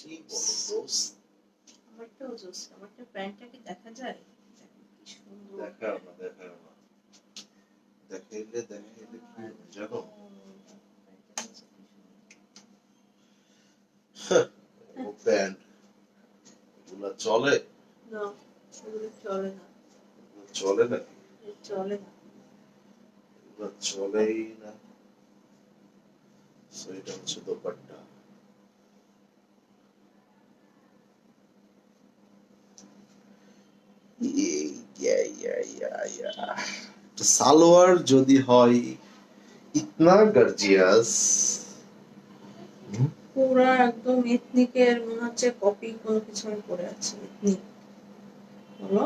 কি বলো দোস্ত? আমারটাও জোস। আমারটা প্যান্টটা কি দেখা যায়? কি সুন্দর। দেখাও না দেখাইলে কি হবে জানো? ও প্যান্ট এগুলা চলে? না, এগুলো চলে না। চলে না, চলে না। এগুলা চলেই না। সো এটা হচ্ছে দোপাট্টা। সালোয়ার যদি হয় ইতনা গর্জিয়াস, পুরা একদম এথনিকের মনে হচ্ছে কপি কোনো কিছু আমি পরে আছি। এথনিক বলো,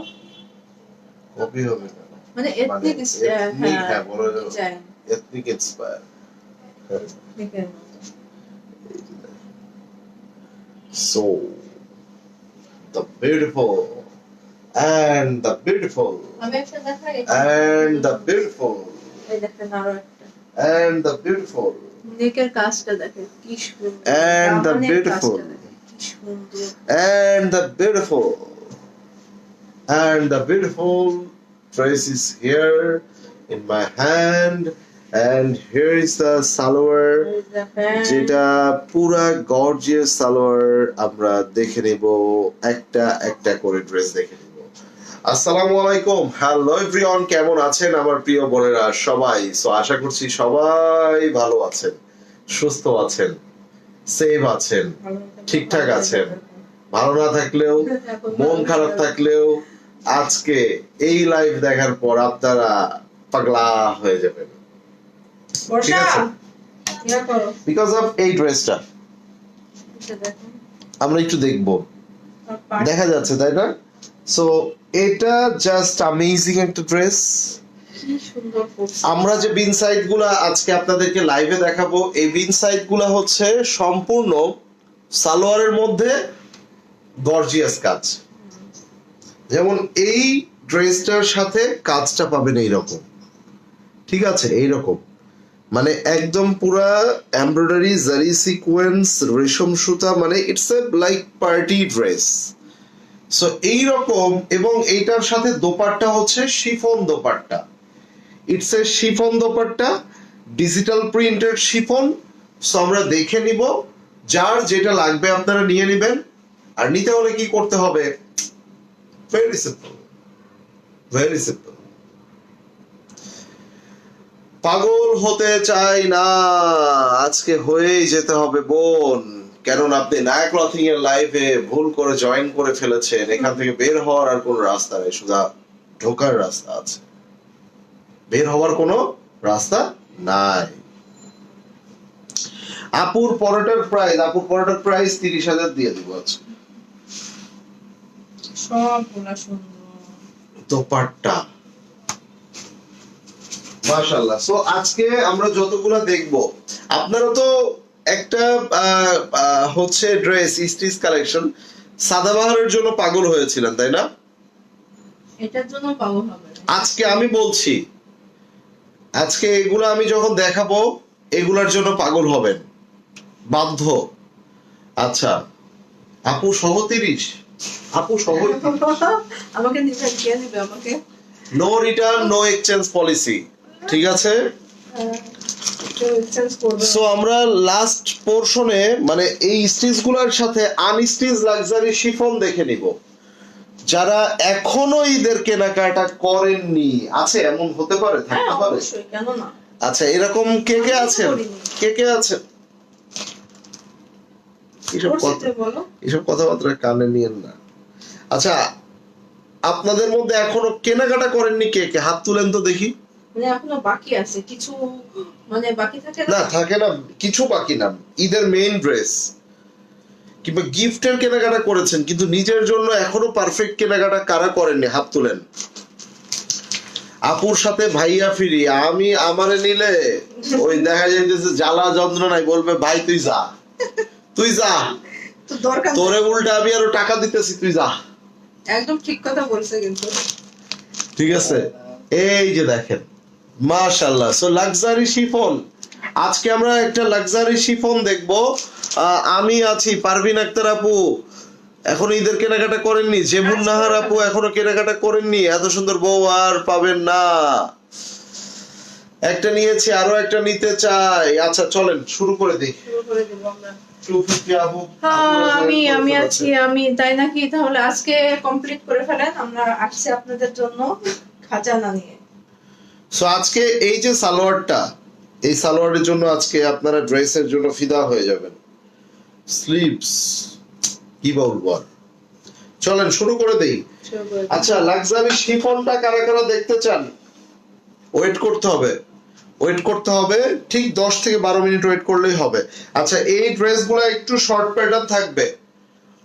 কপি হবে না মানে এথনিক হ্যাঁ বলা যাবে ডিজাইন এথনিক ইন্সপায়ার। এথনিকের মতো। So the beautiful and the beautiful আমি একটা দেখাই and the beautiful এই দেখেন আরো একটা and the beautiful নেকের কাজটা দেখেন কি সুন্দর, and the দামানের beautiful কাজটা দেখেন কি সুন্দর। and the beautiful and the beautiful dress is here in my hand and here is the salwar, এই দেখেন যেটা পুরা গর্জিয়াস সালোয়ার। আমরা দেখে নেব একটা একটা করে ড্রেস দেখে নেব। আসসালামু আলাইকুম, হ্যালো এভরিওয়ান, কেমন আছেন আমার প্রিয় বোনেরা সবাই? সো আশা করছি সবাই ভালো আছেন, সুস্থ আছেন, সেভ আছেন, ঠিকঠাক আছেন। ভালো না থাকলেও, মন খারাপ থাকলেও আজকে এই লাইভ দেখার পর আপনারা পাগলা হয়ে যাবেন, ঠিক আছে? বিকজ অফ এই ড্রেসটা আমরা একটু দেখবো, দেখা যাচ্ছে তাই না? সো এটা জাস্ট অ্যামেজিং একটা ড্রেস। আমরা যে বিন সাইড গুলা আজকে আপনাদেরকে লাইভে দেখাবো, এই বিন সাইড গুলা হচ্ছে সম্পূর্ণ সালোয়ারের মধ্যে গর্জিয়াস কাজ। যেমন এই ড্রেসটার সাথে কাজটা পাবেন এইরকম, ঠিক আছে? এইরকম মানে একদম পুরা এমব্রয়ডারি, জারি সিকোয়েন্স, রেশম সুতা, মানে it's a like party dress. So এইরকম, এবং এইটার সাথে দোপাট্টা হচ্ছে chiffon dupatta. It's a chiffon dupatta, digital printed chiffon. So আমরা দেখে নিব, যার যেটা লাগবে আপনারা নিয়ে নেবেন। আর নিতে হলে কি করতে হবে? Very simple, very simple. পাগল হতে চাই না, আজকে হয়েই যেতে হবে বোন। কেননা আপনি নায়ক ক্লথিং এর লাইভে ভুল করে জয়েন করে ফেলেছেন। এখান থেকে বের হওয়ার আর কোনো রাস্তা নেই, শুধু ঢোকার রাস্তা আছে, বের হওয়ার কোনো রাস্তা নাই। আপুর পরোটার প্রাইস 30,000 দিয়ে দিব আজকে। সবগুলা সুন্দর দোপাট্টা মাশাআল্লাহ। সো আজকে আমরা যতগুলা দেখব, আপনারা তো একটা হচ্ছে ড্রেস স্টিচ কালেকশন সাদাবাহারের জন্য পাগল হয়েছিলেন তাই না? এটার জন্য পাগল হবে। আজকে আমি বলছি, আজকে এগুলো আমি যখন দেখাবো এগুলার জন্য পাগল হবেন বাধ্য। আচ্ছা, আপু সহ 30, আপু সহ আমাকে নিবে, কে নিবে আমাকে? No return no exchange policy, ঠিক আছে? সো আমরা লাস্ট পোরশনে মানে এই স্টিচ গুলার সাথে আনস্টিচ লাক্সারি শিফন দেখে নিব। যারা এখনো ঈদের কেনাকাটা করেননি, আছে এমন হতে পারে, থাকতে পারে। অবশ্যই, কেন না? আচ্ছা, এরকম কে কে আছেন? কে কে আছেন? এসব কথাবার্তা কানে নিয়েন না। আচ্ছা, আপনাদের মধ্যে এখনো কেনাকাটা করেননি কে কে? হাত তুলেন তো দেখি। মানে এখনো বাকি আছে কিছু, মানে বাকি থাকে না, থাকে না, কিছু বাকি না। ঈদের মেইন ড্রেস কিংবা গিফটের কেনাকাটা করেছেন, কিন্তু নিজের জন্য এখনো পারফেক্ট কেনাকাটা কারা করেননি? হাত তুলেন। আপুর সাথে ভাইয়া ফিরি, আমি আমারে নিলে ওই দেখা যাইতেছে জ্বালা যন্ত্রণায় বলবে ভাই তুই যা, তুই যা, তোরে উল্টা আমি আরো টাকা দিতেছি, তুই যা। একদম ঠিক কথা বলছে কিন্তু। ঠিক আছে, এই যে দেখেন মাশাআল্লাহ। সো লাক্সারি শিফন আজকে আমরা একটা লাক্সারি শিফন দেখবো। আমি আছি, পারভিন আক্তার আপু এখনো ঈদের কেনাকাটা করেননি, জেবুন নাহার আপু এখনো কেনাকাটা করেননি, এত সুন্দর বউ আর পাবেন না। একটা নিয়েছি, আরো একটা নিতে চাই। আচ্ছা চলেন শুরু করে দিই। শুরু করে দেব আমরা। 250 আপু আমি আছি, আমি তাই নাকি? তাহলে আজকে কমপ্লিট করে ফেলেন, আমরা আসছি আপনাদের জন্য খাজানা নিয়ে। সো আজকে এই যে সালোয়ারটা, এই সালোয়ারের জন্য আজকে আপনারা ড্রেসের জন্য ফিদা হয়ে যাবেন। স্লিভস কি বলবো আর। চলেন শুরু করে দেই। শুরু করে দেব। আচ্ছা লাক্সারি শিফনটা কারা কারা দেখতে চান? ওয়েট করতে হবে, ওয়েট করতে হবে, ঠিক 10 থেকে 12 মিনিট ওয়েট করলেই হবে। আচ্ছা এই ড্রেসগুলো একটু শর্ট প্যাটার্ন থাকবে,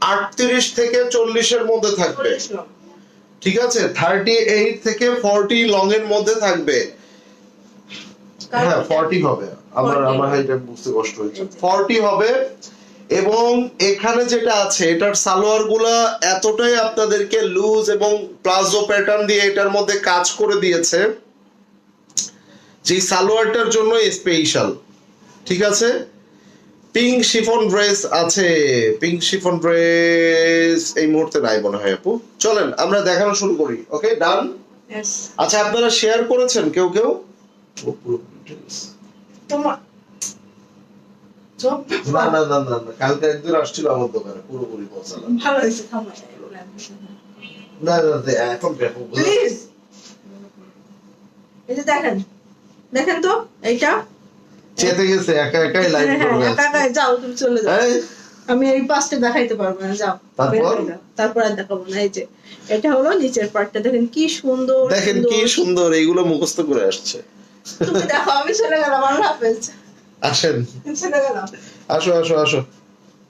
38 থেকে 40 এর মধ্যে থাকবে, ঠিক আছে? 38 থেকে 40 লং এর মধ্যে থাকবে। হ্যাঁ 40 হবে, আমার হাইট বুঝতে কষ্ট হচ্ছে। 40 হবে। এবং এখানে যেটা আছে এটার সালোয়ার গুলা এতটাই আপনাদেরকে লুজ এবং প্লাজো প্যাটার্ন দিয়ে এটার মধ্যে কাজ করে দিয়েছে, যে সালোয়ারটার জন্য স্পেশাল, ঠিক আছে? পিঙ্ক শিফন ড্রেস আছে, পিঙ্ক শিফন ড্রেস এই মুহূর্তে নাই মনে হয় আপু। চলেন আমরা দেখানো শুরু করি। ওকে ডান। Yes. আচ্ছা আপনারা শেয়ার করেছেন কেউ কেউ? তোমার না না না না না, কালকে একজন আসছিল আমার দোকানে, পুরোপুরি পৌঁছালাম। ভালো হয়েছে, থামো। না না না, এখন দেখো প্লিজ এই যে দেখেন, দেখেন তো এইটা চেতে গেছে, একা একাই লাইভ করবে। একা একা যাও, তুমি চলে যাও। এই, আমি এই পাশটা দেখাইতে পারবো না, যাও। তারপর? বের হয়ে যাও। তারপর আর দেখাবো না। এই যে এটা হলো নিচের পার্টটা, দেখেন কি সুন্দর। দেখেন কি সুন্দর, এইগুলো মুখস্থ করে আসছে। তুমি দেখো, আমি চলে গেলাম। আল্লাহ হাফেজ। আসেন, চলে গেলাম। আসো আসো আসো,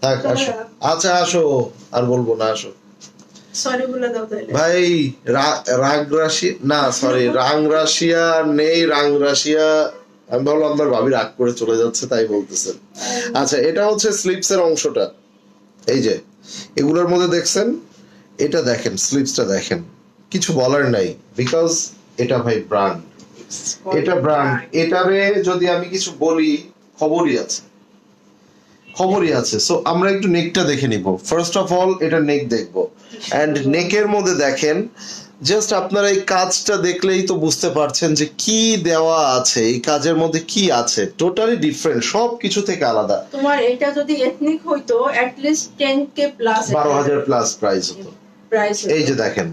থাক আসো। আচ্ছা আসো, আর বলবো না, আসো। সরি বলে দাও তাহলে। ভাই রাগ রাশি না, সরি রাং রাশিয়া নেই, রাং রাশিয়া। আমি ভাবলাম আপনার ভাবি রাগ করে চলে যাচ্ছে তাই বলতেছেন। আচ্ছা এটা হচ্ছে স্লিপস এর অংশটা, এই যে এগুলোর মধ্যে দেখছেন, এটা দেখেন স্লিপসটা দেখেন, কিছু বলার নাই, বিকজ এটা ভাই ব্র্যান্ড, এটা ব্র্যান্ড। এটারে যদি আমি কিছু বলি খবরই আছে, খবরই আছে। সো আমরা একটু নেকটা দেখে নিব। ফার্স্ট অফ অল এটা নেক দেখবো, এন্ড নেকের মধ্যে দেখেন, জাস্ট আপনারা এই কাজটা দেখলেই তো বুঝতে পারছেন যে কি দেওয়া আছে, এই কাজের মধ্যে কি আছে, টোটালি ডিফারেন্ট, সব কিছু থেকে আলাদা। তোমার এটা যদি এথনিক হইতো at least 10K plus, 12,000 plus price হতো। প্রাইস। এই যে দেখেন,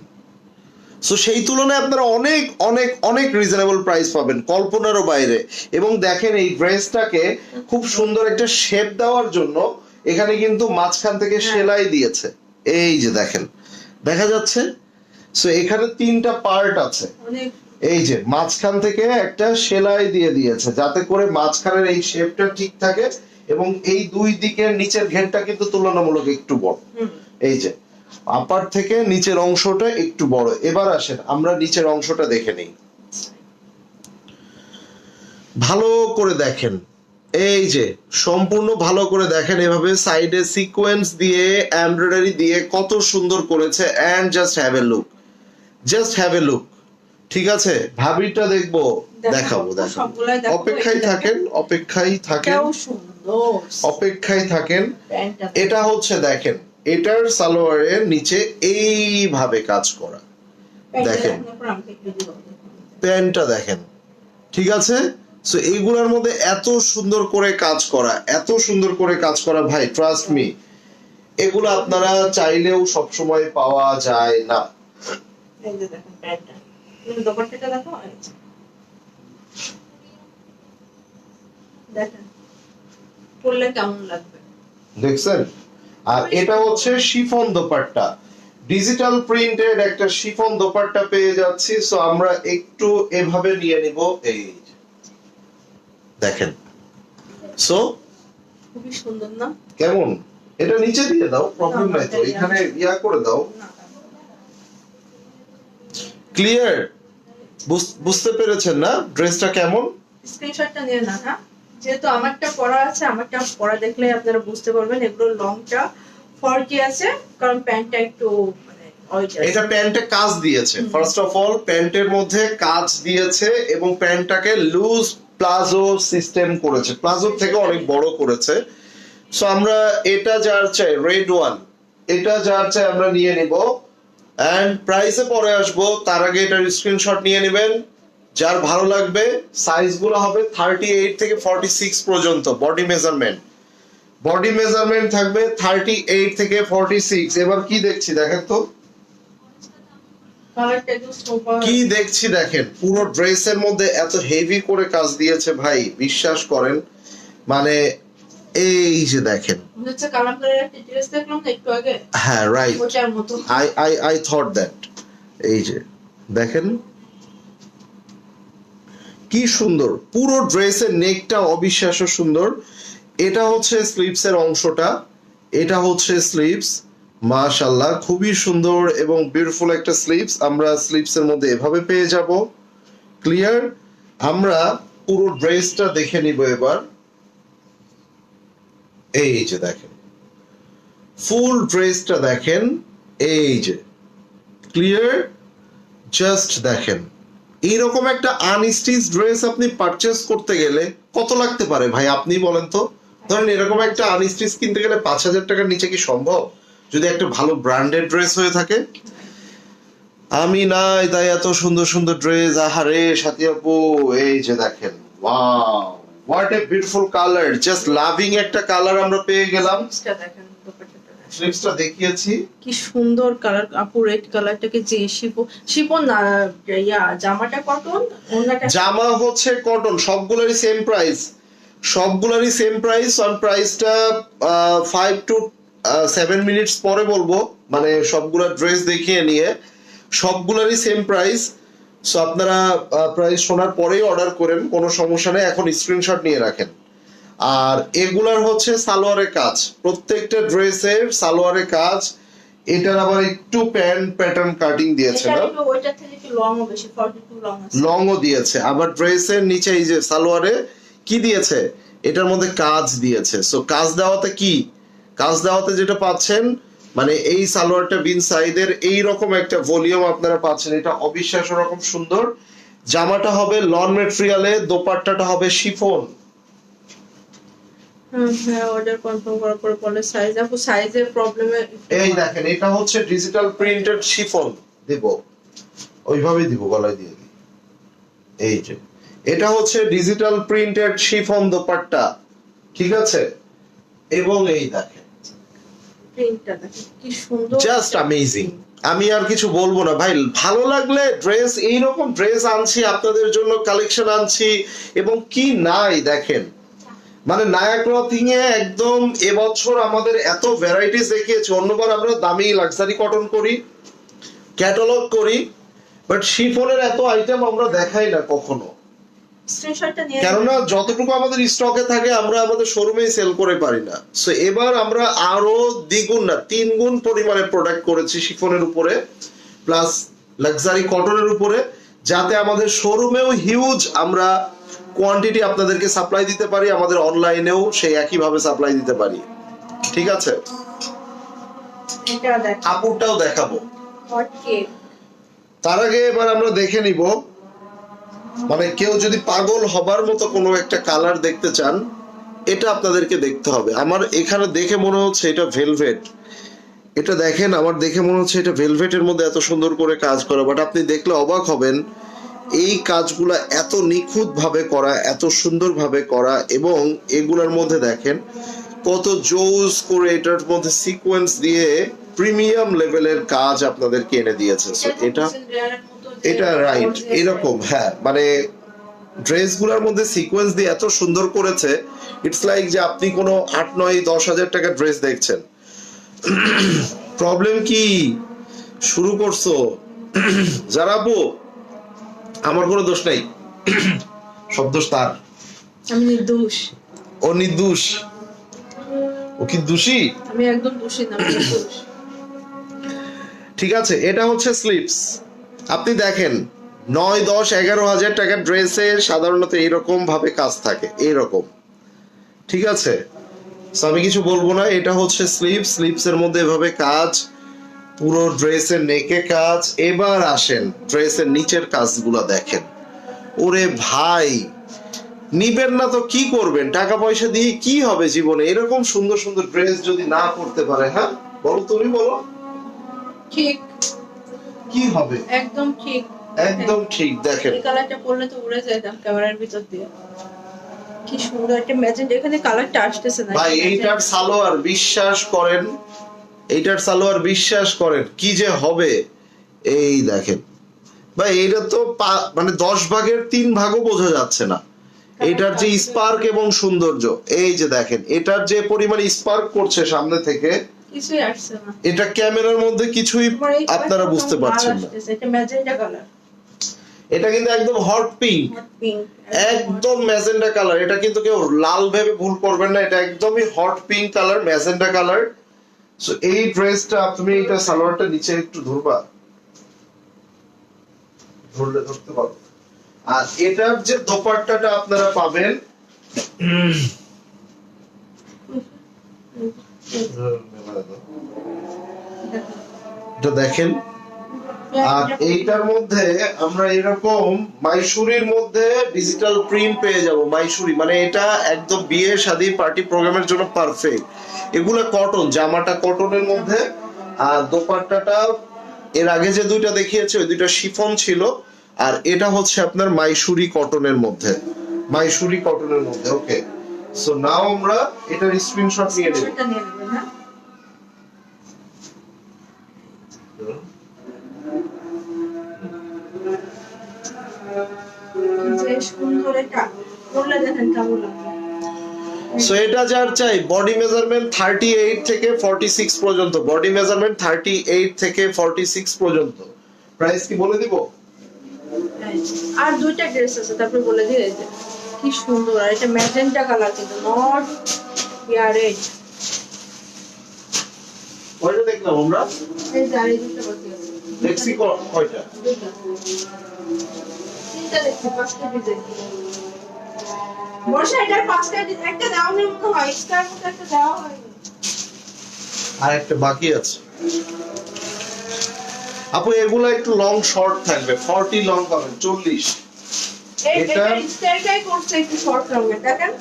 সো সেই তুলনায় আপনারা অনেক অনেক অনেক রিজনেবল প্রাইস পাবেন, কল্পনারও বাইরে। এবং দেখেন এই ড্রেসটাকে খুব সুন্দর একটা শেপ দেওয়ার জন্য এখানে কিন্তু মাঝখান থেকে সেলাই দিয়েছে, এই যে দেখেন, দেখা যাচ্ছে। সো এখানে 3টা পার্ট আছে, অনেক। এই যে মাঝখান থেকে একটা সেলাই দিয়ে দিয়েছে যাতে করে মাঝখানের এই শেপটা ঠিক থাকে, এবং এই দুই দিকের নিচের ঘেরটা কিন্তু তুলনামূলক একটু বড়। এই যে আপার থেকে নিচের অংশটা একটু বড়। এবার আসেন আমরা নিচের অংশটা দেখে নেই, ভালো করে দেখেন। এই যে সম্পূর্ণ ভালো করে দেখেন, এভাবে সাইডে সিকোয়েন্স দিয়ে এমব্রয়ডারি দিয়ে কত সুন্দর করেছে। And just have a look, just have a look, ঠিক আছে? ভাবিটা দেখবো, দেখাবো দেখাবো, সবগুলাই দেখো। অপেক্ষায় থাকেন, অপেক্ষায় থাকেন, এটাও সুন্দর। অপেক্ষায় থাকেন। প্যান্টটা এটা হচ্ছে দেখেন, এটার সালোয়ারের নিচে এইভাবে কাজ করা, দেখেন প্যান্টটা দেখেন, ঠিক আছে? সো এইগুলোর মধ্যে এত সুন্দর করে কাজ করা, এত সুন্দর করে কাজ করা, ভাই ট্রাস্ট মি, এগুলো আপনারা চাইলেও সবসময় পাওয়া যায় না। এই যে দেখেন প্যান্টটা, তুমি দোপাট্টাটা দেখো। এই যে দেখেন পরলে কেমন লাগবে, দেখছেন? আর এটা হচ্ছে শিফন দোপাট্টা, ডিজিটাল প্রিন্টেড একটা শিফন দোপাট্টা পেয়ে যাচ্ছি। সো আমরা একটু এভাবে নিয়ে নিব, এই যে দেখেন। সো খুবই সুন্দর না? কেমন? এটা নিচে দিয়ে দাও, প্রবলেম নাই তো, এখানে ইয়া করে দাও। ক্লিয়ার? বুঝতে পেরেছেন না ড্রেসটা কেমন? স্ক্রিনশটটা নিয়ে না, হ্যাঁ? যেহেতু আমারটা পরা আছে, আমারটা পরা দেখলে আপনারা বুঝতে পারবেন এগুলো লংটা 40 আছে, কারণ প্যান্টটা একটু মানে এটা প্যান্টে কাজ দিয়েছে। ফার্স্ট অফ অল প্যান্টের মধ্যে কাজ দিয়েছে এবং প্যান্টটাকে লুজ প্লাজো সিস্টেম করেছে, প্লাজোর থেকে অনেক বড় করেছে। সো আমরা এটা যার চাই রেড ওয়ান, এটা যার চাই আমরা নিয়ে নিব। এন্ড প্রাইসে পরে আসবো, তার আগে এটার স্ক্রিনশট নিয়ে নেবেন। যার ভালো লাগবে সাইজ গুলো হবে 38 থেকে 46 পর্যন্ত। বডি মেজারমেন্ট থাকবে 38 থেকে 46। এবার কি দেখছি দেখেন তো, কালারটা একদম সুপার। কি দেখছি দেখেন, পুরো ড্রেসের মধ্যে এত হেভি করে কাজ দিয়েছে ভাই, বিশ্বাস করেন। মানে এই যে দেখেন, হচ্ছে কালার কালার একটা ড্রেস দেখলাম না একটু আগে, হ্যাঁ রাইট, ওটার মতো। I thought that. এই যে দেখেন কি সুন্দর, পুরো ড্রেসের নেকটা অবিশ্বাস্য সুন্দর। এটা হচ্ছে স্লিভস এর অংশটা, এটা হচ্ছে স্লিভস। মাশাআল্লাহ খুবই সুন্দর এবং বিউটিফুল একটা স্লিভস। আমরা স্লিভস এর মধ্যে এভাবে পেয়ে যাব। ক্লিয়ার? আমরা পুরো ড্রেসটা দেখে নিব এবার। এই যে দেখেন, ফুল ড্রেসটা দেখেন, এই যে ক্লিয়ার। জাস্ট দেখেন, এইরকম একটা আনস্টিচ ড্রেস আপনি পারচেস করতে গেলে কত লাগতে পারে ভাই, আপনি বলেন তো। ধরেন এরকম একটা আনস্টিচ কিনতে গেলে 5,000 টাকার নিচে কি সম্ভব, যদি একটা ভালো ব্র্যান্ডেড ড্রেস হয়ে থাকে? আমি নাই তাই এত সুন্দর সুন্দর ড্রেস। আহারে সাথী আপু, এই যে দেখেন, wow what a beautiful colour, just loving একটা কালার আমরা পেয়ে গেলাম। স্লিভসটা দেখেন, দুপাট্টাটা দেখেন। স্লিভসটা দেখিয়েছি, কি সুন্দর কালার আপু, রেড কালারটাকে যে শিপন না, ইয়া জামাটা কটন, ওন্নাটা জামা হচ্ছে কটন, সবগুলোরই সেম প্রাইস, সবগুলোরই সেম প্রাইস। আর প্রাইসটা 5 to 7 মিনিটস পরে বলবো, মানে সবগুলা ড্রেস দেখিয়ে নিয়ে। সবগুলোরই সেম প্রাইস। সো আপনারা প্রাইস শোনার পরেই অর্ডার করেন, কোনো সমস্যা নেই, এখন স্ক্রিনশট নিয়ে রাখেন। আর এগুলার হচ্ছে সালোয়ারের কাজ, প্রত্যেকটা ড্রেসের সালোয়ারের কাজ। এটার আবার একটু প্যান্ট প্যাটার্ন কাটিং দিয়েছে এটা না, একটু ওইটা থেকে একটু লং ও বেশি, 42 লং আছে। লংও দিয়েছে। আবার ড্রেসের নিচে এই যে সালোয়ারে কি দিয়েছে, এটার মধ্যে কাজ দিয়েছে। সো কাজ দেওয়াতে কি, কাজ দেওয়াতে যেটা পাচ্ছেন, মানে এই সালোয়ারটা বিন সাইদের এইরকম একটা ভলিউম আপনারা পাচ্ছেন, এটা অবিশ্বাস্য রকম সুন্দর। জামাটা হবে লন মেটেরিয়ালে, দোপাট্টাটা হবে শিফন। হ্যাঁ, অর্ডার কনফার্ম করার পরে বলে সাইজ, আপু সাইজের প্রবলেমে এই দেখেন, এটা হচ্ছে ডিজিটাল প্রিন্টেড শিফন দিব, ওইভাবেই দিব, গলায় দিয়ে দিই। এই যে এটা হচ্ছে ডিজিটাল প্রিন্টেড শিফন দোপাট্টা, ঠিক আছে। এবং এই দেখেন, প্রিন্টটা দেখেন কি সুন্দর, জাস্ট অ্যামেজিং। আমি আর কিছু বলবো না ভাই, ভালো লাগলে ড্রেস, এইরকম ড্রেস আনছি আপনাদের জন্য, কালেকশন আনছি। এবং কি নাই দেখেন, মানে নায়া ক্লথিং এ একদম এবছর আমাদের এত ভ্যারাইটিস দেখিয়েছে। অন্যবার আমরা দামি লাক্সারি কটন করি, ক্যাটালগ করি, বাট শিফনের এত আইটেম আমরা দেখাই না কখনো। স্ক্রিনশটটা নিয়ে কেননা যতটুকু আমাদের স্টকে থাকে আমরা আমাদের শোরুমেই সেল করে পারি না। সো এবার আমরা আরো দ্বিগুণ না 3 গুণ পরিমাণে প্রোডাক্ট করেছি শিফনের উপরে, প্লাস লাক্সারি কটনের উপরে, যাতে আমাদের শোরুমেও হিউজ আমরা কোয়ান্টিটি আপনাদেরকে সাপ্লাই দিতে পারি, আমাদের অনলাইনেও সেই একইভাবে সাপ্লাই দিতে পারি। ঠিক আছে, এটা দেখেন কাপড়টাও দেখাবো। Hot cake. তার আগে এবার আমরা দেখে নিব, মানে কেউ যদি পাগল হবার মতো কোনো একটা কালার দেখতে চান, এটা আপনাদেরকে দেখতে হবে। আমার এখানে দেখে মনে হচ্ছে এটা ভেলভেট, এটা দেখেন, আমার দেখে মনে হচ্ছে এটা ভেলভেটের মধ্যে এত সুন্দর করে কাজ করা, বাট আপনি দেখলে অবাক হবেন এই কাজগুলা এত নিখুঁত ভাবে করা, এত সুন্দর ভাবে করা। এবং এগুলোর মধ্যে দেখেন কত জোস করে এটার মধ্যে সিকোয়েন্স দিয়ে প্রিমিয়াম লেভেলের কাজ আপনাদেরকে এনে দিয়েছে। So এটা রাইট, এরকম, হ্যাঁ, মানে ড্রেসগুলোর মধ্যে সিকোয়েন্স দিয়ে এত সুন্দর করেছে, ইটস লাইক যে আপনি কোনো 8, 9, 10 হাজার টাকার ড্রেস দেখছেন। প্রবলেম কি, শুরু করছো যারা আপু, আমার কোনো দোষ নাই, সব দোষ তার, আমি নির্দোষ, ও নির্দোষ, ও কি দোষী? আমি একদম দোষী না, আমি নির্দোষ। ঠিক আছে, এটা হচ্ছে স্লিপস। আপনি দেখেন 9, 10, 11 হাজার টাকার ড্রেসে সাধারণত এইরকম ভাবে কাজ থাকে, এইরকম, ঠিক আছে। So আমি কিছু বলবো না, এটা হচ্ছে স্লিপস, স্লিপস এর মধ্যে এভাবে কাজ, পুরো ড্রেসের নেকে কাজ। এবার আসেন ড্রেসের নিচের কাজগুলো দেখেন, ওরে ভাই, নিবেন না তো কি করবেন, টাকা পয়সা দিয়ে কি হবে জীবনে? এরকম সুন্দর সুন্দর ড্রেস যদি না পড়তে পারে, হ্যাঁ বলো, তুমি বলো ঠিক কি হবে? একদম ঠিক একদম ঠিক। দেখেন এই কালারটা পরলে তো উড়ে যেতাম ক্যামেরার ভিতর দিয়ে। কি সুন্দর একটা ম্যাজেন্ট, এখানে কালারটা আসতেছে না ভাই, এইটার সালোয়ার বিশ্বাস করেন, এইটার সালোয়ার বিশ্বাস করেন কি যে হবে। এই দেখেন ভাই, এইটা তো মানে 10 ভাগের 3 ভাগও বোঝা যাচ্ছে না এটার যে স্পার্ক এবং সৌন্দর্য। এই যে দেখেন, এটার যে পরিমাণ স্পার্ক করছে সামনে থেকে, কিছুই আসছে না। এটা ক্যামেরার মধ্যে কিছুই আপনারা বুঝতে পারছেন না। এটা ম্যাজেন্টা কালার, এটা কিন্তু একদম হট পিঙ্ক, একদম ম্যাজেন্ডা কালার। এটা কিন্তু কেউ লাল ভেবে ভুল করবেন না, এটা একদমই hot pink colour, magenta colour. So এই ড্রেসটা তুমি, এটা সালোয়ারটা নিচে একটু ধরবা, ধরলে ধরতে পারো। আর এটার যে দোপাট্টাটা আপনারা পাবেন, এটা দেখেন। আর এইটার মধ্যে আমরা এরকম মাইসুরির মধ্যে ডিজিটাল প্রিন্ট পেয়ে যাব। মাইসুরি মানে এটা একদম বিয়ে শাদী পার্টি প্রোগ্রামের জন্য পারফেক্ট। এগুলা কটন, জামাটা কটনের মধ্যে, আর দোপাট্টাটা এর আগে যে দুইটা দেখিয়েছে ওই দুইটা শিফন ছিল, আর এটা হচ্ছে আপনার মাইসুরি কটনের মধ্যে, মাইসুরি কটনের মধ্যে। ওকে, সো নাও আমরা এটার স্ক্রিনশট নিয়ে নেব। যে সুন্দর এটা পরলে দেখেন কেমন লাগবে। সো এটা যার চাই, বডি মেজারমেন্ট 38 থেকে 46 পর্যন্ত, বডি মেজারমেন্ট 38 থেকে 46 পর্যন্ত। প্রাইস কি বলে দিব? আর দুইটা ড্রেস আছে, তারপরে বলে দিয়ে যে কি সুন্দর। আর এটা ম্যাজেন্টা কালার, কিন্তু নট রেড। কয়টা দেখলাম আমরা? এই যে আরেক দুটো বাকি আছে। দেখছি কয়টা? দুটো। তিনটা দেখছি, পাঁচটা ডিজাইন। বর্ষা এটার পাঁচটা একটা দাউনের মতো হয়, এক্সট্রার মতো একটা দেওয়া হয়। আর একটা বাকি আছে। আপু এগুলা একটু লং শর্ট থাকবে, 40 লং পাবেন, 40। এটা স্টাইলটাই করছে একটু শর্ট লংয়ের, দেখেন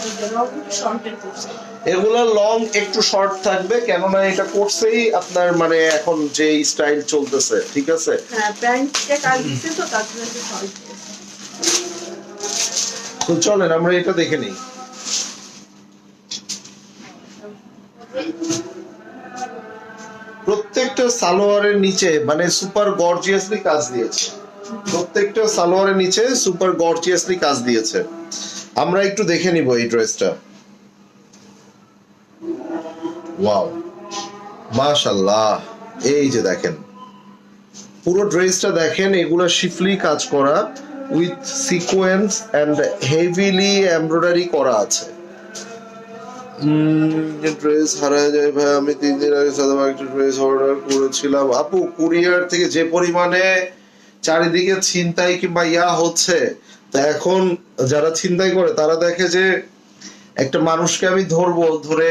এই লং শর্টের করছে। এগুলা লং একটু শর্ট থাকবে, কেননা এটা করছেই আপনার মানে এখন যে স্টাইল চলতেছে, ঠিক আছে? হ্যাঁ, প্যান্টটা কাজ দিতে তো তার জন্য একটু শর্ট দিয়েছে। তো চলেন আমরা এটা দেখে নিই। প্রত্যেকটা সালোয়ারের নিচে মানে সুপার গর্জিয়াসলি কাজ দিয়েছে, প্রত্যেকটা সালোয়ারের নিচে সুপার গর্জিয়াসলি কাজ দিয়েছে। আমরা একটু দেখে নিব এই ড্রেসটা। ওয়াও, মাশাআল্লাহ। এই যে দেখেন পুরো ড্রেসটা দেখেন, এগুলা শিফলি কাজ করা with sequence and heavily embroidery করা আছে। ড্রেস হারায় যায় ভাই, আমি 3 দিন আগে সাদা একটা ড্রেস অর্ডার করেছিলাম। আপু কুরিয়ার থেকে যে পরিমাণে চারিদিকে ছিনতাই কিংবা ইয়া হচ্ছে, তা এখন যারা ছিনতাই করে তারা দেখে যে একটা মানুষকে আমি ধরবো, ধরে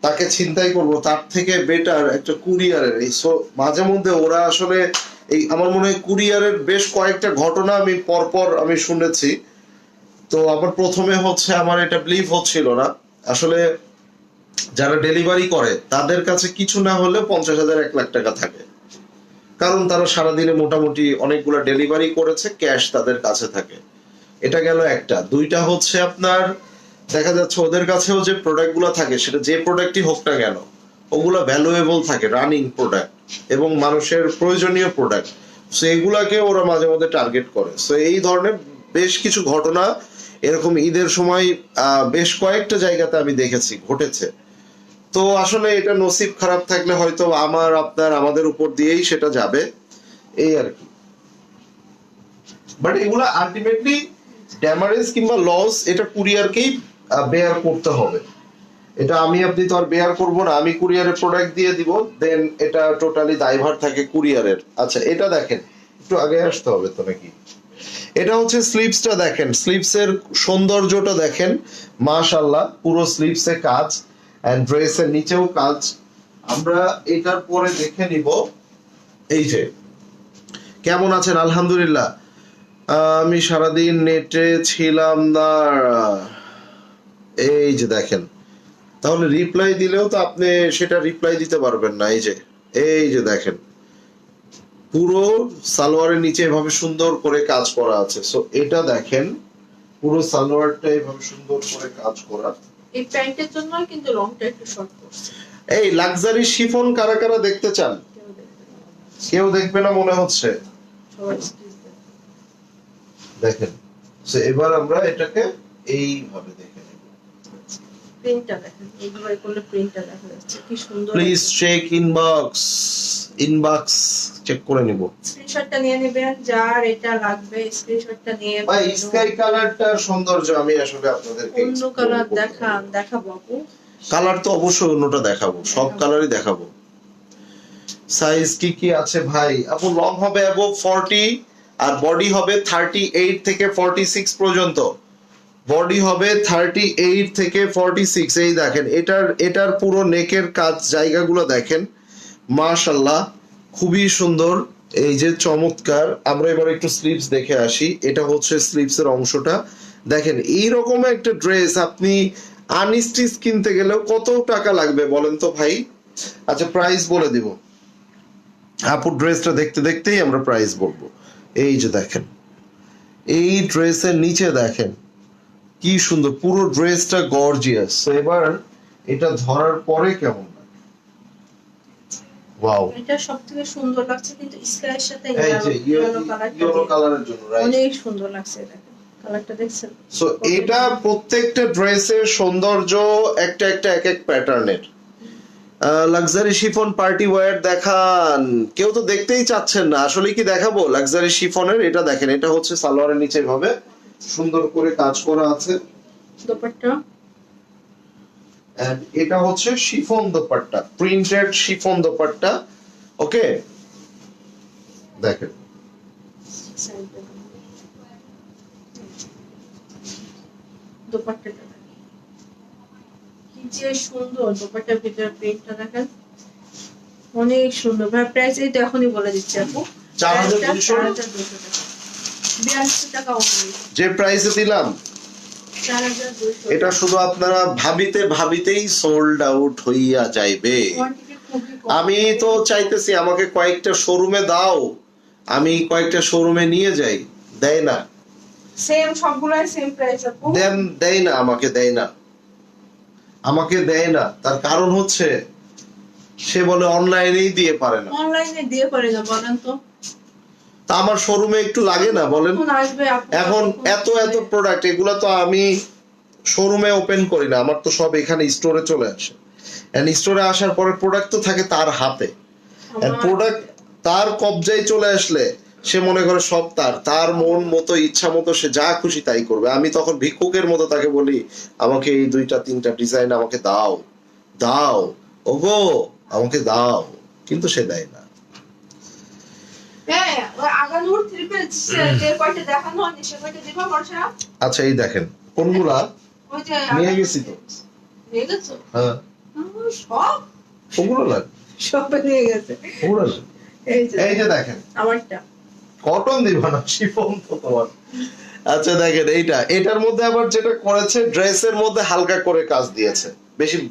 তাকে ছিনতাই করব, তার থেকে বেটার একটা কুরিয়ারের। এই মাঝে মধ্যে ওরা আসলে এই আমার মনে হয় কুরিয়ারের বেশ কয়েকটা ঘটনা আমি পরপর আমি শুনেছি। তো আমার প্রথমে হচ্ছে আমার এটা বিলিভ হচ্ছিল না। আসলে যারা ডেলিভারি করে তাদের কাছে কিছু না হলে 50,000 1 লাখ টাকা থাকে, কারণ তারা সারাদিনে মোটামুটি অনেকগুলো ডেলিভারি করেছে, ক্যাশ তাদের কাছে থাকে। এটা গেল একটা। দুইটা হচ্ছে আপনার দেখা যাচ্ছে ওদের কাছেও যে প্রোডাক্ট গুলো থাকে, সেটা যে প্রোডাক্টই হোক না কেন, ওগুলা ভ্যালুয়েবল থাকে, রানিং প্রোডাক্ট এবং মানুষের প্রয়োজনীয় প্রোডাক্ট। সো এগুলাকে ওরা মাঝে মধ্যে টার্গেট করে। সো এই ধরনের বেশ কিছু ঘটনা এরকম ঈদের সময় বেশ কয়েকটা জায়গাতে আমি দেখেছি ঘটেছে। তো আসলে এটা নসিব খারাপ থাকলে হয়তো আমার আপনার আমাদের উপর দিয়েই সেটা যাবে, এই আর কি। বাট এগুলা আলটিমেটলি ড্যামারেজ কিংবা লস এটা কুরিয়ারকেই বেয়ার করতে হবে। এটা আমি আপনি তো আর বেয়ার করবো না, আমি কুরিয়ারের প্রোডাক্ট দিয়ে দিব, দেন এটা টোটালি দায়ভার থাকে কুরিয়ারের। আচ্ছা এটা দেখেন, একটু আগে আসতে হবে তো নাকি? এটা হচ্ছে স্লিভসটা দেখেন, স্লিভসের সৌন্দর্যটা দেখেন, মাশাআল্লাহ। পুরো স্লিভসে কাজ এন্ড ড্রেসের নিচেও কাজ। আমরা এটার পরে দেখে নিব এই যে কেমন আছেন। আলহামদুলিল্লাহ। আমি সারাদিন নেটে ছিলাম না। এই যে দেখেন, তাহলে রিপ্লাই দিলেও তো আপনি সেটা রিপ্লাই দিতে পারবেন না। এই যে দেখেন, পুরো সালোয়ারের নিচে এভাবে সুন্দর করে কাজ করা আছে। সো এটা দেখেন, পুরো সালোয়ারটা এভাবে সুন্দর করে কাজ করা। এই প্যান্টের জন্য কিন্তু লংটা একটু শর্ট করছে। এই লাক্সারি শিফন কারা কারা দেখতে চান? কেউ দেখবে না মনে হচ্ছে। সবাই skip দেয়। দেখেন, সো এবার আমরা এটাকে এইভাবে দেখে নেব। প্রিন্টটা দেখেন, এইভাবে করলে প্রিন্টটা দেখা যাচ্ছে কি সুন্দর। প্লিজ চেক ইনবক্স চেক করে নিব। স্ক্রিনশটটা নিয়ে নেবেন, যার এটা লাগবে স্ক্রিনশটটা নিয়ে ভাই স্কাই কালারটার সৌন্দর্য আমি আসলে আপনাদেরকে অন্য কালার দেখাবো আপু। কালার তো অবশ্যই অন্যটা দেখাবো, সব কালারই দেখাবো। সাইজ কি কি আছে ভাই? আপু লং হবে অ্যাবভ 40 আর বডি হবে 38 থেকে 46 পর্যন্ত। বডি হবে 38 থেকে 46। এই দেখেন, এটার পুরো নেকের কাজ জায়গাগুলো দেখেন, মাশাআল্লাহ খুবই সুন্দর। এই যে চমৎকার। আমরা এবার একটু স্লিভস দেখে আসি। এটা হচ্ছে স্লিভস এর অংশটা দেখেন। এইরকম একটা ড্রেস আপনি আনস্টিচ কিনতে গেলেও কত টাকা লাগবে বলেন তো ভাই? আচ্ছা প্রাইস বলে দিব, আপুর ড্রেসটা দেখতে দেখতেই আমরা প্রাইস বলবো। এই যে দেখেন, এই ড্রেসের নিচে দেখেন কি সুন্দর, পুরো ড্রেসটা গর্জিয়াস। এবার এটা ধরার পরে কেমন লাগে? ওয়াও, এটা সবথেকে সুন্দর লাগছে কিন্তু স্কাইয়ের সাথে এই যে ইয়েলো কালারের জন্য রাইট, অনেক সুন্দর লাগছে। এটা কালারটা দেখছেন? সো এটা প্রত্যেকটা ড্রেসের সৌন্দর্য একটা একটা এক এক প্যাটার্নের। লাক্সারি শিফন পার্টি ওয়্যার দেখান। কেউ তো দেখতেই চাচ্ছেন না। আসলে কি দেখাবো লাক্সারি শিফনের? এটা দেখেন, এটা হচ্ছে সালোয়ারের নিচে ভাবে সুন্দর করে কাজ করা আছে। দোপাট্টা, এন্ড এটা হচ্ছে chiffon dupatta, printed chiffon dupatta. Okay, দেখেন দোপাট্টাটা কি যে সুন্দর। দোপাট্টার ভিতরে প্রিন্টটা দেখেন, অনেক সুন্দর। ভাই প্রাইস এই তো এখনই বলে দিচ্ছি আপু, 4200 42 টাকা অনলি। যে প্রাইসে দিলাম 4200। এটা শুধু আপনারা ভাবিতেই সোল্ড আউট হইয়া যাইবে। কোয়ান্টিটি খুবই কম। আমি তো চাইতেছি আমাকে কয়েকটা শোরুমে দাও, আমি কয়েকটা শোরুমে নিয়ে যাই। দেয় না, সেম সবগুলাই সেম প্রাইস আপু। দেয় না, আমাকে দেয় না। তার কারণ হচ্ছে সে বলে অনলাইনেই দিয়ে পারে না। অনলাইনে দিয়ে পারে না বলেন তো? তা আমার শোরুমে একটু লাগে না বলেন? এখন আসবে আপু, এখন এত প্রোডাক্ট, এগুলা তো আমি শোরুমে ওপেন করি না, আমার তো সব এখানে স্টোরে চলে আসে। এন্ড স্টোরে আসার পরে প্রোডাক্ট তো থাকে তার হাতে। এন্ড প্রোডাক্ট তার কবজায় চলে আসলে সে মনে করে সব তার মন মতো ইচ্ছা মতো সে যা খুশি তাই করবে। আমি তখন ভিক্ষুকের মতো তাকে বলি, আমাকে এই 2-3টা ডিজাইন আমাকে দাও ওগো, আমাকে দাও, কিন্তু সে দেয় না। হ্যাঁ, ওই আগানুর ট্রিপল যে কয়টা দেখানো হয়নি সে কয়টা দিবা বর্ষা? আচ্ছা এই দেখেন কোনগুলা ওই যে নিয়ে গেছি তো। নিয়ে গেছো? হ্যাঁ, সব ওগুলো লাগে, সব নিয়ে গেছে। ওগুলো লাগে। এই যে দেখেন, আমারটা কটন দিবা না, শিফন তো তোমার। আচ্ছা দেখেন এটার মধ্যে আবার যেটা করেছে, ড্রেসের মধ্যে হালকা করে কাজ দিয়েছে,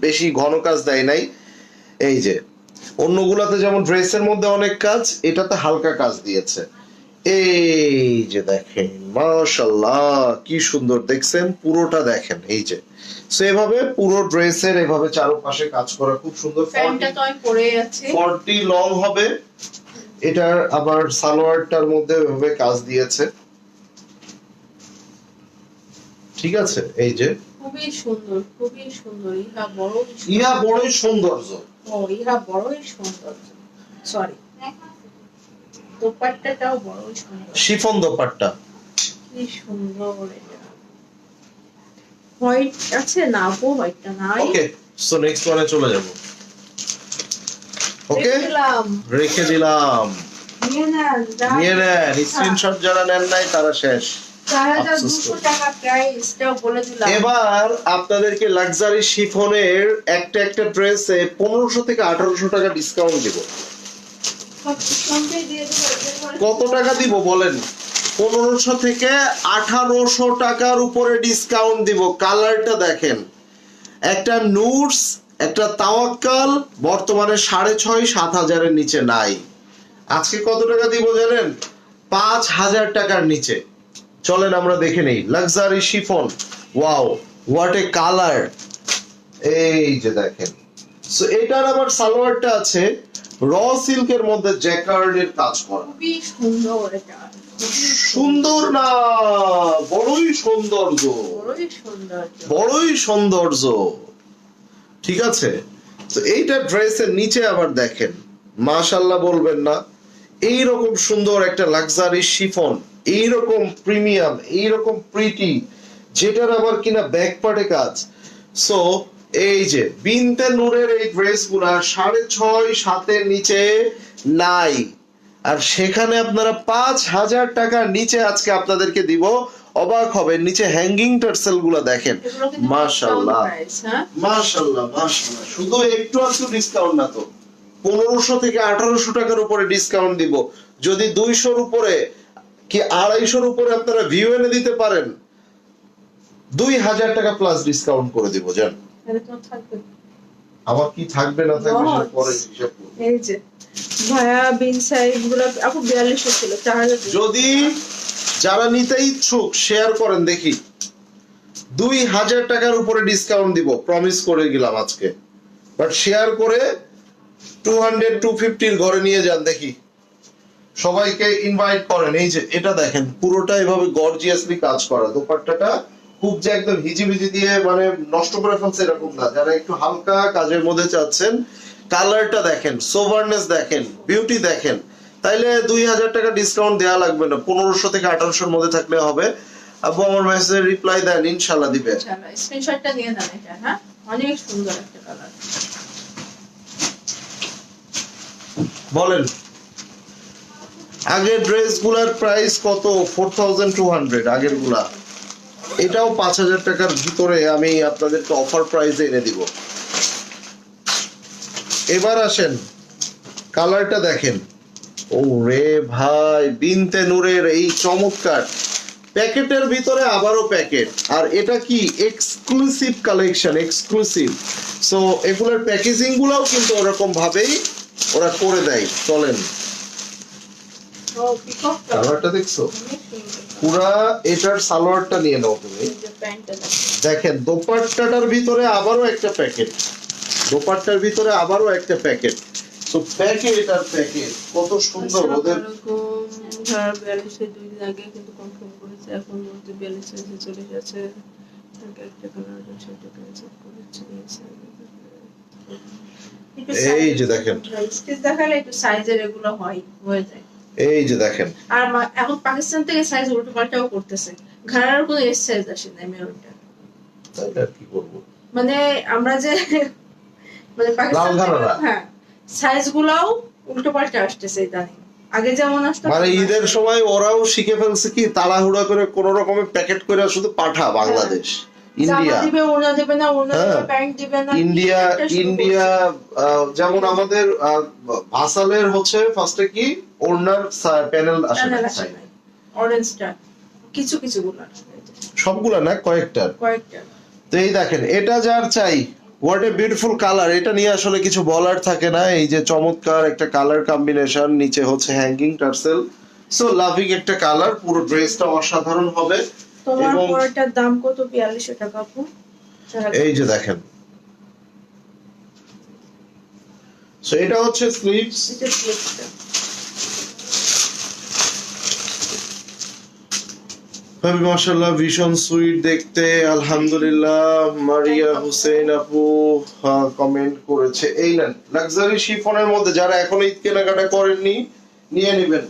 বেশি ঘন কাজ দেয় নাই। এই যে অন্যগুলাতে যেমন ড্রেসের মধ্যে অনেক কাজ, এটাতে হালকা কাজ দিয়েছে। এই যে দেখেন, মাশাআল্লাহ কি সুন্দর দেখছেন, পুরোটা দেখেন। এই যে সো এভাবে পুরো ড্রেসের এভাবে চারপাশে কাজ করা খুব সুন্দর। প্যান্টটা তো আমি পরে আছি। 40 লং হবে। এটার আবার সালোয়ারটার মধ্যে এভাবে কাজ দিয়েছে। ঠিক আছে, এই যে খুবই সুন্দর, খুবই সুন্দর। ইহা বড়ই সৌন্দর্য। ইহা বড়ই সুন্দর। সরি, দোপাট্টাটাও বড়ই সুন্দর। শিফন দোপাট্টা কি সুন্দর। এটা হোয়াইট আছে না আপু? হোয়াইটটা নাই। ওকে, সো নেক্সট ওয়ানে চলে যাব। ওকে, রেখে দিলাম। নিয়ে নেন, স্ক্রিনশট যারা নেন নাই তারা শেষ। 4200 টাকা প্রাইসটাও বলে দিলাম। এবার আপনাদেরকে লাক্সারি শিফনের একটা ড্রেসে 1500 থেকে 1800 টাকা ডিসকাউন্ট দিব। কত টাকা দিব বলেন? 1500 থেকে 1800 টাকার উপরে ডিসকাউন্ট দিব। কালারটা দেখেন, একটা নুটস, একটা তাওয়াক্কাল বর্তমানে 6,500-7,000 নিচে নাই। আজকে কত টাকা দিব জানেন? 5,000 টাকার নিচে। চলেন আমরা দেখে নেই। Luxury chiffon, wow what a colour. এই যে দেখেন, সো এটার আবার সালোয়ারটা আছে র সিল্কের মধ্যে জ্যাকার্ডের কাজ করা। খুবই সুন্দর এটা, সুন্দর না, বড়ই সৌন্দর্য, বড়ই সুন্দর। বড়ই সৌন্দর্য। ঠিক আছে, তো এইটা ড্রেসের নিচে আবার দেখেন, মাশাআল্লাহ বলবেন না? এইরকম সুন্দর একটা লাক্সারি শিফন, এইরকম প্রিমিয়াম, এইরকম প্রিটি, যেটার আবার কিনা ব্যাক পার্টে কাজ। সো এই যে বিনতে নূরের এই ড্রেসগুলা 6,500-7,000 নিচে নাই, আর সেখানে আপনারা 5,000 টাকার নিচে আজকে আপনাদেরকে দিব। অবাক হবেন, নিচে হ্যাঙ্গিং টার্সেল গুলা দেখেন, এগুলো কিন্তু মাশাআল্লাহ discount price, হ্যাঁ? মাশাআল্লাহ মাশাআল্লাহ। শুধু একটু ডিসকাউন্ট না তো, 1500 থেকে 1800 টাকার উপরে ডিসকাউন্ট দিব। যদি 200-র উপরে কি 250-র উপরে আপনারা ভিউ এনে দিতে পারেন, 2,000 টাকা প্লাস ডিসকাউন্ট করে দিব। জান তাহলে তো থাকবে। আবার কি থাকবে না থাকবে সেটা Lots. পরে হিসাব করব। এই যে ভায়া বিন সাইজ গুলো আপু 4200 ছিল, 4000 যদি যারা নিতে ইচ্ছুক শেয়ার করেন দেখি, 2,000 টাকার উপরে ডিসকাউন্ট দিব, প্রমিস করে গেলাম আজকে। বাট শেয়ার করে 200-250 ঘরে নিয়ে যান দেখি, সবাইকে ইনভাইট করেন। এই যে এটা দেখেন, পুরোটা এভাবে গর্জিয়াসলি কাজ করা। দোপাট্টাটা খুব যে একদম হিজিবিজি দিয়ে মানে নষ্ট করে ফেলছে এরকম না। যারা একটু হালকা কাজের মধ্যে চাচ্ছেন, কালারটা দেখেন, সোভারনেস দেখেন, বিউটি দেখেন, তাইলে 2,000 টাকা ডিসকাউন্ট দেওয়া লাগবে না, 1500 থেকে 1800-র মধ্যে থাকলে হবে। আপু আমার মেসেজে রিপ্লাই দেন, ইনশাআল্লাহ দিবে। ইনশাআল্লাহ স্ক্রিনশটটা নিয়ে নেন এটা, হ্যাঁ? অনেক সুন্দর একটা কালার। বলেন আগের ড্রেসগুলার প্রাইস কত? 4,200 আগের গুলা। এটাও 5,000 টাকার ভিতরে আমি আপনাদেরকে অফার প্রাইসে এনে দিব। এবার আসেন, কালারটা দেখেন, ও রে ভাই, বিনতে নূরের এই চমৎকার প্যাকেটের ভিতরে আবারও প্যাকেট। আর এটা কি এক্সক্লুসিভ কালেকশন, এক্সক্লুসিভ। সো এগুলোর প্যাকেজিং গুলাও কিন্তু ওরকম ভাবেই ওরা করে দেয়। চলেন ও পিকক কালারটা দেখছো, অনেক সুন্দর। পুরা এটার সালোয়ারটা নিয়ে নাও তুমি। এই যে প্যান্টটা দেখেন। দেখেন দোপাট্টাটার ভিতরে আবারও একটা প্যাকেট, দোপাট্টার ভিতরে আবারও একটা প্যাকেট। তো প্যাকেট আর প্যাকেট কত সুন্দর ওদের। ধর 42 2 দিন আগে কিন্তু কনফার্ম করেছে, এখন বলতে 42 চলে গেছে। একটা কালার সেটা ক্যান্সেল করেছে। এই যে দেখেন, স্টিচ দেখালে একটু সাইজের এগুলো হয়ে যায়। এই যে দেখেন, আর এখন পাকিস্তান থেকে সাইজ উল্টো পাল্টাও করতেছে, ঘাড়ার কোনো এস সাইজ আসে না মেরুনটা। তাইলে আর কি করব? মানে আমরা যে মানে পাকিস্তান লাল ঘাড়া। থেকে, হ্যাঁ, সাইজ গুলাও উল্টো পাল্টা আসতেছে ইদানিং। আগে যেমন আসতো মানে ঈদের সময় ওরাও শিখে ফেলছে কি তাড়াহুড়া করে কোন রকমের প্যাকেট করে শুধু পাঠা বাংলাদেশ, ইন্ডিয়া। জামা দিবে, ওড়না দিবে না, ওড়না হ্যাঁ। দিবে, প্যান্ট দিবে না, ইন্ডিয়া একটা শুরু ইন্ডিয়া যেমন আমাদের ভাসালের হচ্ছে ফার্স্টে কি ওড়নার প্যানেল আসে না, প্যানেল আসে নাই। অরেঞ্জটা কিছু কিছু গুলা, সবগুলা না, কয়েকটার। কয়েকটা। তো এই দেখেন, এটা যার চাই, হোয়াট এ বিউটিফুল কালার। এটা নিয়ে আসলে কিছু বলার থাকে না। এই যে চমৎকার একটা কালার কম্বিনেশন, নিচে হচ্ছে হ্যাঙ্গিং টার্সেল, সো লাভিং একটা কালার। পুরো ড্রেসটা অসাধারণ হবে। তোমার এবং পরেরটার দাম কত? 4200 টাকা আপু। এই যে দেখেন, সো এটা হচ্ছে স্লিভস। এটা স্লিপসটা। মাশাআল্লাহ ভীষণ সুইট দেখতে, আলহামদুলিল্লাহ। মারিয়া হুসেন আপু কমেন্ট করেছে। এই নেন লাক্সারি শিফনের মধ্যে, যারা এখনো ঈদ কেনাকাটা করেননি নিয়ে নেবেন।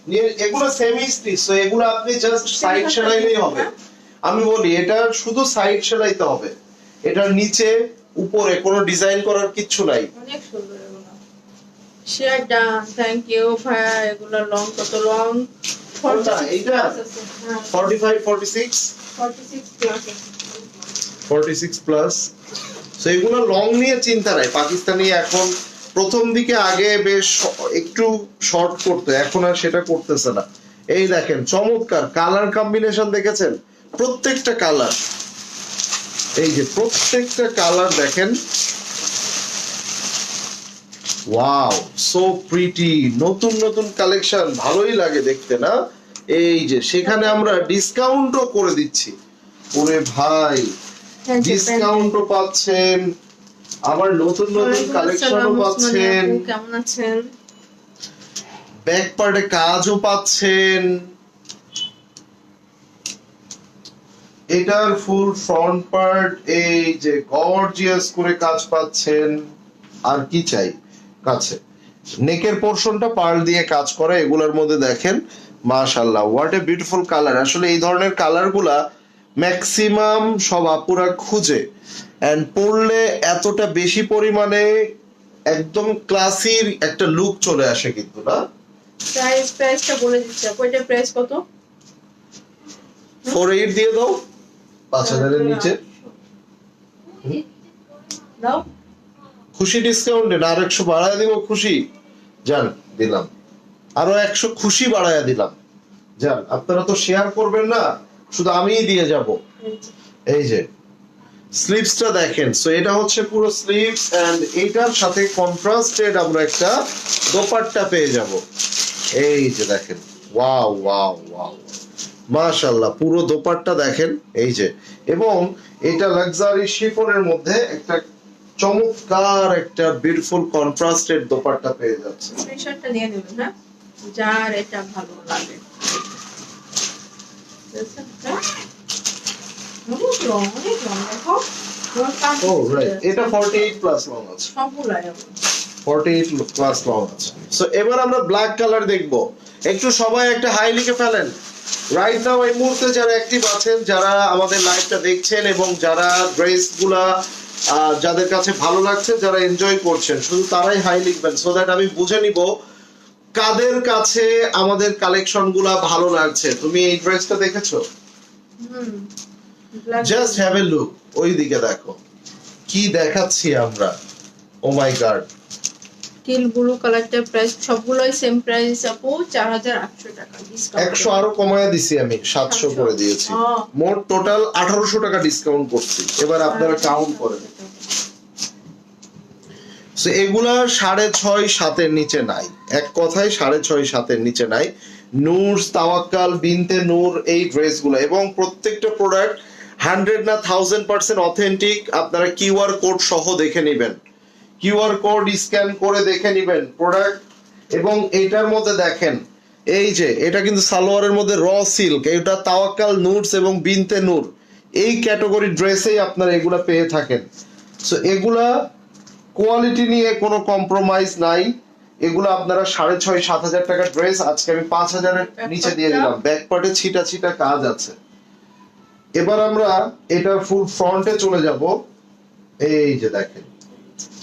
নিয়ে এগুলো সেমি স্টিচ, তো এগুলো আপনি জাস্ট সাইড সেলাইলেই হবে। আমি বলি এটা শুধু সাইড সেলাইতে হবে, এটার নিচে উপরে কোনো ডিজাইন করার কিচ্ছু নাই। অনেক সুন্দর এগুলো। শেয়ার ডান, থ্যাংক ইউ ভাইয়া। এগুলো লং কত? লং কোনটা? এইটা? 45 46 46 প্লাস আছে। 46 প্লাস। সো এগুলো লং নিয়ে চিন্তা নাই। পাকিস্তানি এখন প্রথম দিকে আগে বেশ একটু শর্ট করতে, এখন আর সেটা করতেছে না। এই দেখেন চমৎকার কালার কম্বিনেশন দেখেছেন, প্রত্যেকটা কালার, এই যে প্রত্যেকটা কালার দেখেন, ওয়াও সো প্রিটি, নতুন নতুন কালেকশন, ভালোই লাগে দেখতে না? এই যে সেখানে আমরা ডিসকাউন্টও করে দিচ্ছি, ওরে ভাই ডিসকাউন্টও পাচ্ছেন, আবার নতুন নতুন কালেকশনও পাচ্ছেন, কেমন আছেন? ব্যাক পার্টে কাজও পাচ্ছেন, এটার ফুল ফ্রন্ট পার্ট এই যে গর্জিয়াস করে কাজ পাচ্ছেন, আর কি চাই কাছে। নেকের পোরশনটা পার্ল দিয়ে কাজ করা, এগুলোর মধ্যে দেখেন মাশাআল্লাহ হোয়াট এ বিউটিফুল কালার। আসলে এই ধরনের কালারগুলা ম্যাক্সিমাম সব আপুরা খুঁজে, এন্ড পরলে এতটা বেশি পরিমাণে একদম ক্লাসির একটা লুক চলে আসে কিন্তু না। প্রাইসটা বলে দিচ্ছি আপু, এটার প্রাইস কত? 48 দিয়ে দাও, 5000 এর নিচে দাও। খুশি ডিসকাউন্টে না, আর 100 বাড়ায় দিব, খুশি জান দিলাম, আরো 100 খুশি বাড়ায় দিলাম জান। আপনারা তো শেয়ার করবেন না, শুধু আমিই দিয়ে যাব। এই যে স্লিভসটা দেখেন, সো এটা হচ্ছে পুরো স্লিভস, এন্ড এইটার সাথে কন্ট্রাস্টেড আমরা একটা দোপাট্টা পেয়ে যাব। এই যে দেখেন, ওয়াও ওয়াও ওয়াও মাশাআল্লাহ, পুরো দোপাট্টা দেখেন এই যে, এবং এটা লাক্সারি শিফনের মধ্যে একটা চমৎকার একটা বিউটিফুল কন্ট্রাস্টেড দোপাট্টা পেয়ে যাচ্ছে। স্ক্রিনশটটা নিয়ে নেবেন, হ্যাঁ, যার এটা ভালো লাগে। অনেক লং দেখো। ও রাইট, এটা 48 প্লাস লং আছে, সবগুলাই 48 প্লাস লং আছে। সো এবার আমরা ব্ল্যাক কালার দেখব, একটু সবাই একটা হাই লিখে ফেলেন রাইট নাও। এই মুহূর্তে যারা অ্যাক্টিভ আছেন, যারা আমাদের লাইভটা দেখছেন, এবং যারা ড্রেসগুলা যাদের কাছে ভালো লাগছে, যারা এনজয় করছেন, শুধু তারাই হাই লিখবেন, সো দ্যাট আমি বুঝে নিব কাদের কাছে আমাদের কালেকশন গুলা ভালো লাগছে। তুমি এই ড্রেসটা দেখেছো? জাস্ট হ্যাভ এ লুক, ওই দিকে দেখো কি দেখাচ্ছি আমরা, ও মাই গড। টিল ব্লু কালারটার প্রাইস সবগুলোই সেম প্রাইস আপু, 4800 টাকা ডিসকাউন্ট। 100 আরো কমায় দিছি আমি, 700 করে দিয়েছি, মোট টোটাল 1800 টাকা ডিসকাউন্ট করছি। এবার আপনারা কাউন্ট করেন। সো এগুলা 6.5 7 নিচে নাই, এক কথায় 6.5 7 নিচে নাই। নূর, তাওয়াক্কাল, বিনতে নূর এই ড্রেসগুলো, এবং প্রত্যেকটা প্রোডাক্ট 100 না 1000% অথেন্টিক। আপনারা কিউআর কোড সহ দেখে নেবেন, কিউআর কোড স্ক্যান করে দেখে নেবেন প্রোডাক্ট। এবং এটার মধ্যে দেখেন, এই যে এটা কিন্তু সালোয়ারের মধ্যে র সিল্ক, এটা তাওয়াক্কাল নুরস এবং বিনতে নূর এই ক্যাটাগরি ড্রেসেই আপনারা এগুলা পেয়ে থাকেন। সো এগুলা কোয়ালিটি নিয়ে কোনো কম্প্রোমাইজ নাই, এগুলো আপনারা 6.5 7 হাজার টাকা ড্রেস আজকে আমি 5000 এর নিচে দিয়ে দিলাম। ব্যাক পার্টে ছিটা ছিটা কাজ আছে। এবার আমরা এটার ফুল ফ্রন্টে চলে যাব। এই যে দেখেন,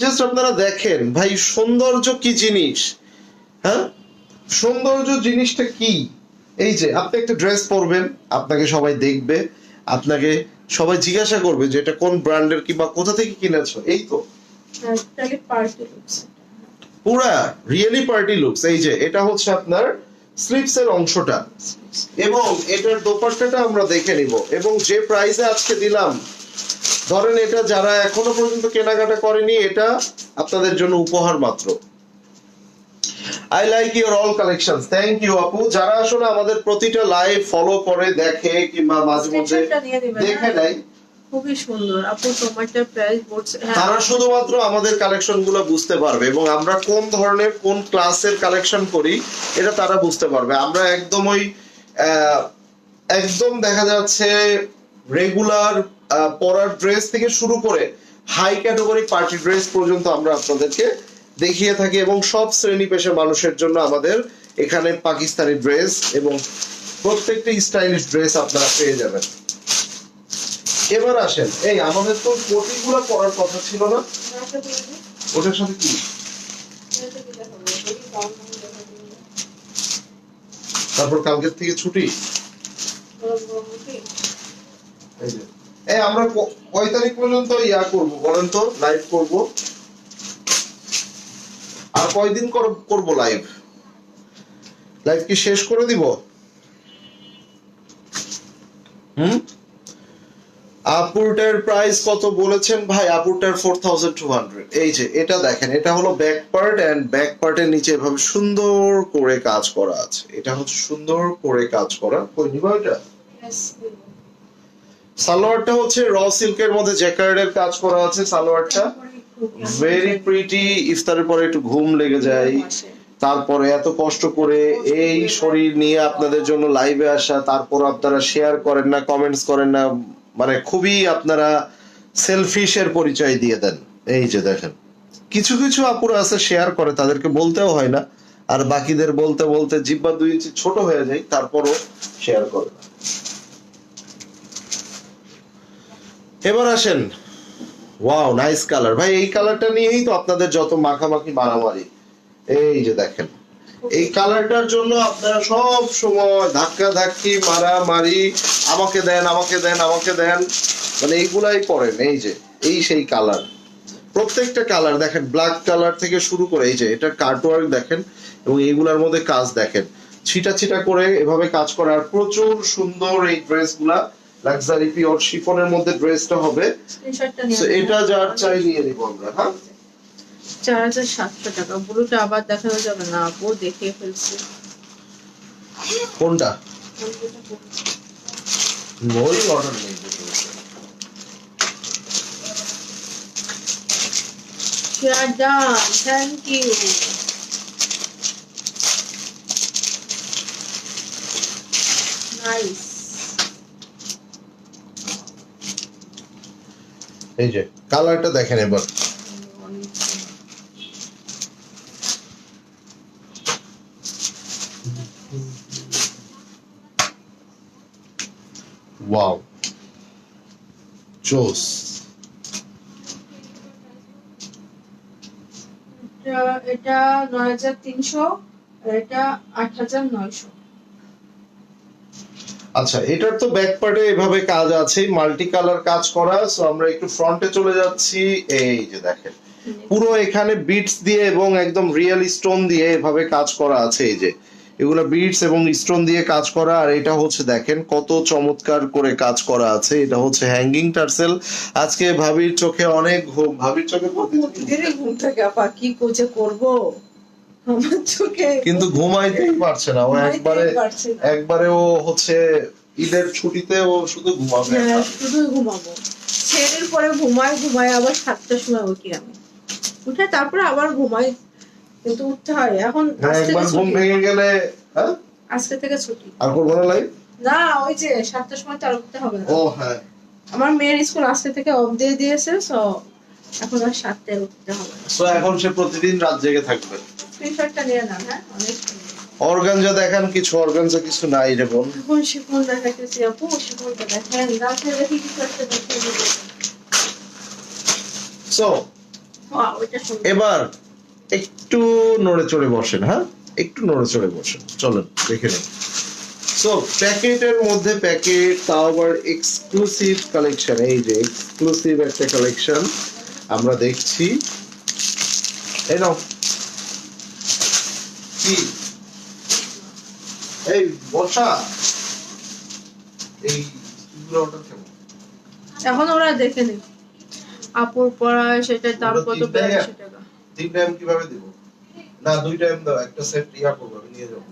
জাস্ট আপনারা দেখেন ভাই সৌন্দর্য কি জিনিস, হ্যাঁ সৌন্দর্য জিনিসটা কি। এই যে আপনি একটা ড্রেস পরবেন, আপনাকে সবাই দেখবে, আপনাকে সবাই জিজ্ঞাসা করবে যে এটা কোন ব্র্যান্ডের কিংবা কোথা থেকে কিনেছো। এই তো পুরা রিয়েলি পার্টি লুকস। এই যে এটা হচ্ছে আপনার স্লিভস এর অংশটা, এবং এটার দোপাট্টাটা আমরা দেখে নিব। এবং যে প্রাইসে আজকে দিলাম, ধরেন এটা যারা এখনো পর্যন্ত কেনাকাটা করেনি, এটা আপনাদের জন্য উপহার মাত্র। I like your all collections, thank you আপু। যারা আসলে আমাদের প্রতিটা লাইভ ফলো করে, দেখে, কিংবা মাঝে মধ্যে দেখে নেয়, খুবই সুন্দর আপু। টমেটোর প্রাইস বলছে, তারা শুধুমাত্র আমাদের কালেকশন গুলো বুঝতে পারবে, এবং আমরা কোন ধরনের কোন ক্লাসের কালেকশন করি এটা তারা বুঝতে পারবে। আমরা একদম দেখা যাচ্ছে রেগুলার পরার ড্রেস থেকে শুরু করে হাই ক্যাটাগরি পার্টি ড্রেস পর্যন্ত আমরা আপনাদেরকে দেখিয়ে থাকি, এবং সব শ্রেণী পেশার মানুষের জন্য আমাদের এখানে পাকিস্তানি ড্রেস এবং প্রত্যেকটা স্টাইলিশ ড্রেস আপনারা পেয়ে যাবেন। এবার আসেন, এই আমাদের তো কোটিগুলো পরার কথা ছিল না, ওটার সাথে কি তারপর কালকের থেকে ছুটি। এই আমরা কয় তারিখ পর্যন্ত ইয়া করব বলেন তো, লাইভ করব? আর কয়দিন করব লাইভ? লাইভ কি শেষ করে দিব? আপুরটার প্রাইস কত বলেছেন ভাই? আপুরটার 4200। এই যে এটা দেখেন, এটা হলো ব্যাক পার্ট, এন্ড ব্যাক পার্টের নিচে এভাবে সুন্দর করে কাজ করা আছে। এটা হচ্ছে সুন্দর করে কাজ করা। কই নিবা এটা? সালোয়ারটা হচ্ছে র সিল্কের মধ্যে জ্যাকার্ডের কাজ করা আছে। সালোয়ারটা ভেরি প্রিটি। ইফতারের পরে একটু ঘুম লেগে যায়, তারপরে এত কষ্ট করে এই শরীর নিয়ে আপনাদের জন্য লাইভে আসা, তারপর আপনারা শেয়ার করেন না, কমেন্টস করেন না, মানে খুবই আপনারা সেলফিশের পরিচয় দিয়ে দেন। এই যে দেখেন, কিছু কিছু আপুরা আছে শেয়ার করে, তাদেরকে বলতেও হয় না, আর বাকিদের বলতে বলতে জিব্বা 2 ইঞ্চি ছোট হয়ে যায়, তারপরও শেয়ার করে না। এবার আসেন, ওয়াও নাইস কালার ভাই। এই কালারটা নিয়েই তো আপনাদের যত মাখামাখি মারামারি। এই যে দেখেন, এই কালারটার জন্য আপনারা সব সময় ধাক্কা ধাক্কি মারামারি, আমাকে দেন আমাকে দেন আমাকে দেন, মানে এইগুলাই করেন। এই যে এই সেই কালার, প্রত্যেকটা কালার দেখেন, ব্ল্যাক কালার থেকে শুরু করে এই যে এটা কাটওয়ার্ক দেখেন, এবং এইগুলার মধ্যে কাজ দেখেন, ছিটা ছিটা করে এভাবে কাজ করা। আর প্রচুর সুন্দর এই ড্রেসগুলা, লাক্সারি পিওর শিফনের মধ্যে ড্রেসটা হবে। So, এটা যার চাই নিয়ে নিব আমরা। হ্যাঁ, 4700 টাকা। ব্লুটা আবার দেখানো যাবে না আপু, দেখে ফেলছি। কোনটা? ওই অর্ডার নেই। Thank you. নাইস। এই যে কালারটা দেখেন এবার, ওয়াও জোস। এটা 9300, আর এটা 8900। আচ্ছা, এটার তো ব্যাক পার্টে এভাবে কাজ আছে, মাল্টি কালার কাজ করা। সো আমরা একটু ফ্রন্টে চলে যাচ্ছি। এই যে দেখেন, পুরো এখানে বিটস দিয়ে এবং একদম রিয়েল স্টোন দিয়ে এভাবে কাজ করা আছে। এই যে এগুলো বিটস এবং স্টোন দিয়ে কাজ করা। আর এটা হচ্ছে দেখেন কত চমৎকার করে কাজ করা আছে। এটা হচ্ছে হ্যাঙ্গিং টার্সেল। আজকে ভাবির চোখে অনেক ঘুম, ভাবির চোখে প্রতিদিনই ঘুম থাকে আপা, কি কোচে করব আমার চোখে, কিন্তু ঘুমাইতেই পারছে না ও। একবারে ও হচ্ছে ঈদের ছুটিতে ও শুধু ঘুমাবে। হ্যাঁ, শুধু ঘুমাবো। ছেলের পরে ঘুমাই আবার 7টার সময় উঠি আমি, উঠে তারপরে আবার ঘুমাই, কিন্তু উঠতে হয় এখন। একবার ঘুম ভেঙে গেলে হ্যাঁ আজকে থেকে ছুটি। আর করবো না লাইভ? না, ওই যে 7টার সময় তো আর উঠতে হবে না। ও হ্যাঁ, আমার মেয়ের স্কুল আজকে থেকে অফ দিয়ে দিয়েছে, সো এখন আর 7টায় উঠতে হবে না। সো এখন সে প্রতিদিন রাত জেগে থাকবে। স্ক্রিনশটটা নিয়ে না। হ্যাঁ, অনেক অর্গানজা দেখান, কিছু অর্গানজা কিছু নাই রে বোন। এখন শিফন দেখাইতেছি আপু, শিফনটা দেখেন, রাতে দেখি কিছু একটা দেখিয়ে দিবে। সো ওইটা সুন্দর। এবার একটু নড়ে চড়ে বসেন। হ্যাঁ, একটু নড়ে চড়ে বসেন, চলেন দেখে নিন। সো প্যাকেটের মধ্যে প্যাকেট, তাও আবার এক্সক্লুসিভ কালেকশন। এই যে এক্সক্লুসিভ একটা কালেকশন আমরা দেখছি। এই নাও, কি এই বসা, এই অর্ডার কেমন? এখন ওরা দেখে নি আপুর পড়া, সেটার দাম কত, 4200 টাকা। 3 টাইম কিভাবে দিব? না 2 টাইম দাও, একটা সেট ইয়া করব, আমি নিয়ে যাব।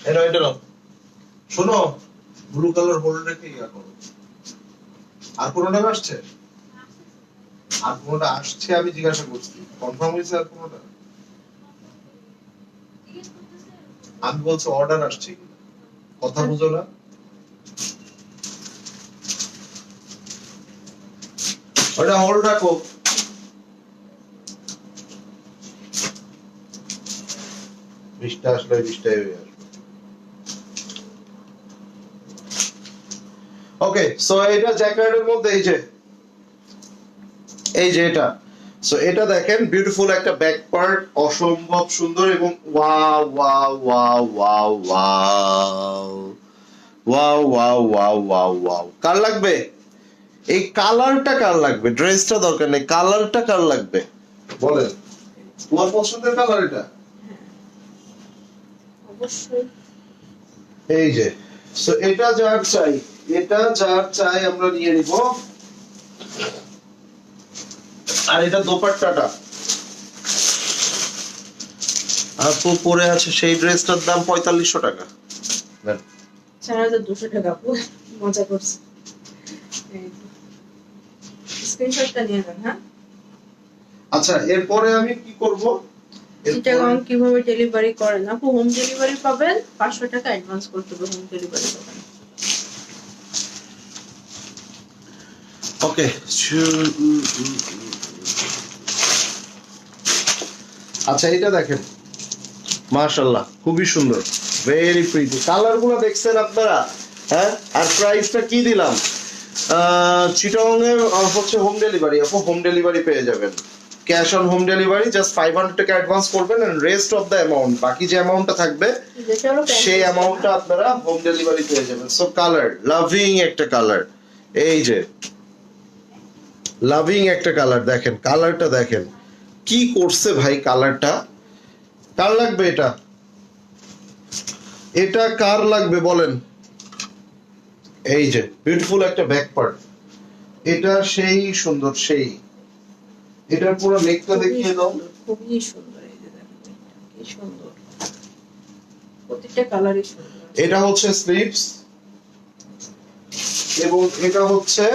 এই নাও, এটা নাও। শোনো, ব্লু কালার হোল্ড রেখে ইয়া করো। আর কোনটা আসছে? আর কোনটা আসছে আমি জিজ্ঞাসা করছি, কনফার্ম হইছে আর কোনটা? আমি বলছি অর্ডার আসছে কিনা, কথা বুঝো না? ওটা হোল্ড রাখো। বৃষ্টি আসলে বৃষ্টি হয়ে আসবে। ওকে, সো এটা জ্যাকেটের মধ্যে এই যে এটা। সো এটা দেখেন, বিউটিফুল একটা ব্যাক পার্ট, অসম্ভব সুন্দর, এবং wow wow wow wow wow wow wow wow wow wow. কার লাগবে এই কালারটা? কার লাগবে? ড্রেসটা দরকার নেই, কালারটা কার লাগবে বলেন? তোমার পছন্দের কালার এটা? অবশ্যই। এই যে, সো এটা যার চাই এটা যার চাই আমরা নিয়ে নিব। আর এটা দোপাট্টাটা আপু পরে আছে সেই ড্রেসটার দাম 4500 টাকা। 4200 টাকা আপু, মজা করছে। স্ক্রিনশটটা নিয়ে নেন। হ্যাঁ, আচ্ছা এরপরে আমি কি করব? চিটাগাং কিভাবে ডেলিভারি করেন আপু? হোম ডেলিভারি পাবেন, 500 টাকা অ্যাডভান্স করতে হবে, হোম ডেলিভারি পাবেন। ওকে, আচ্ছা এটা দেখেন, মাশাআল্লাহ খুবই সুন্দর, ভেরি প্রিটি। কালার গুলো দেখছেন আপনারা? হ্যাঁ, আর প্রাইসটা কি দিলাম? চিটাগং এর হচ্ছে হোম ডেলিভারি, আপু হোম ডেলিভারি পেয়ে যাবেন, cash on home delivery. Just 500 টাকা অ্যাডভান্স করবেন and rest of the amount, বাকি যে অ্যামাউন্টটা থাকবে সেই অ্যামাউন্টটা আপনারা হোম ডেলিভারি পেয়ে যাবেন। সো কালার, লাভিং একটা কালার, এই যে লাভিং একটা কালার, দেখেন কালারটা দেখেন কি করছে ভাই কালারটা। কার লাগবে এটা? এটা কার লাগবে বলেন? এই যে বিউটিফুল একটা ব্যাক পার্ট, এটা সেই সুন্দর, সেই এটার পুরো নেকটা দেখিয়ে দাও। খুবই সুন্দর, এই যে দেখেন কি সুন্দর, প্রত্যেকটা কালারই সুন্দর। এটা হচ্ছে স্লিভস এবং এটা হচ্ছে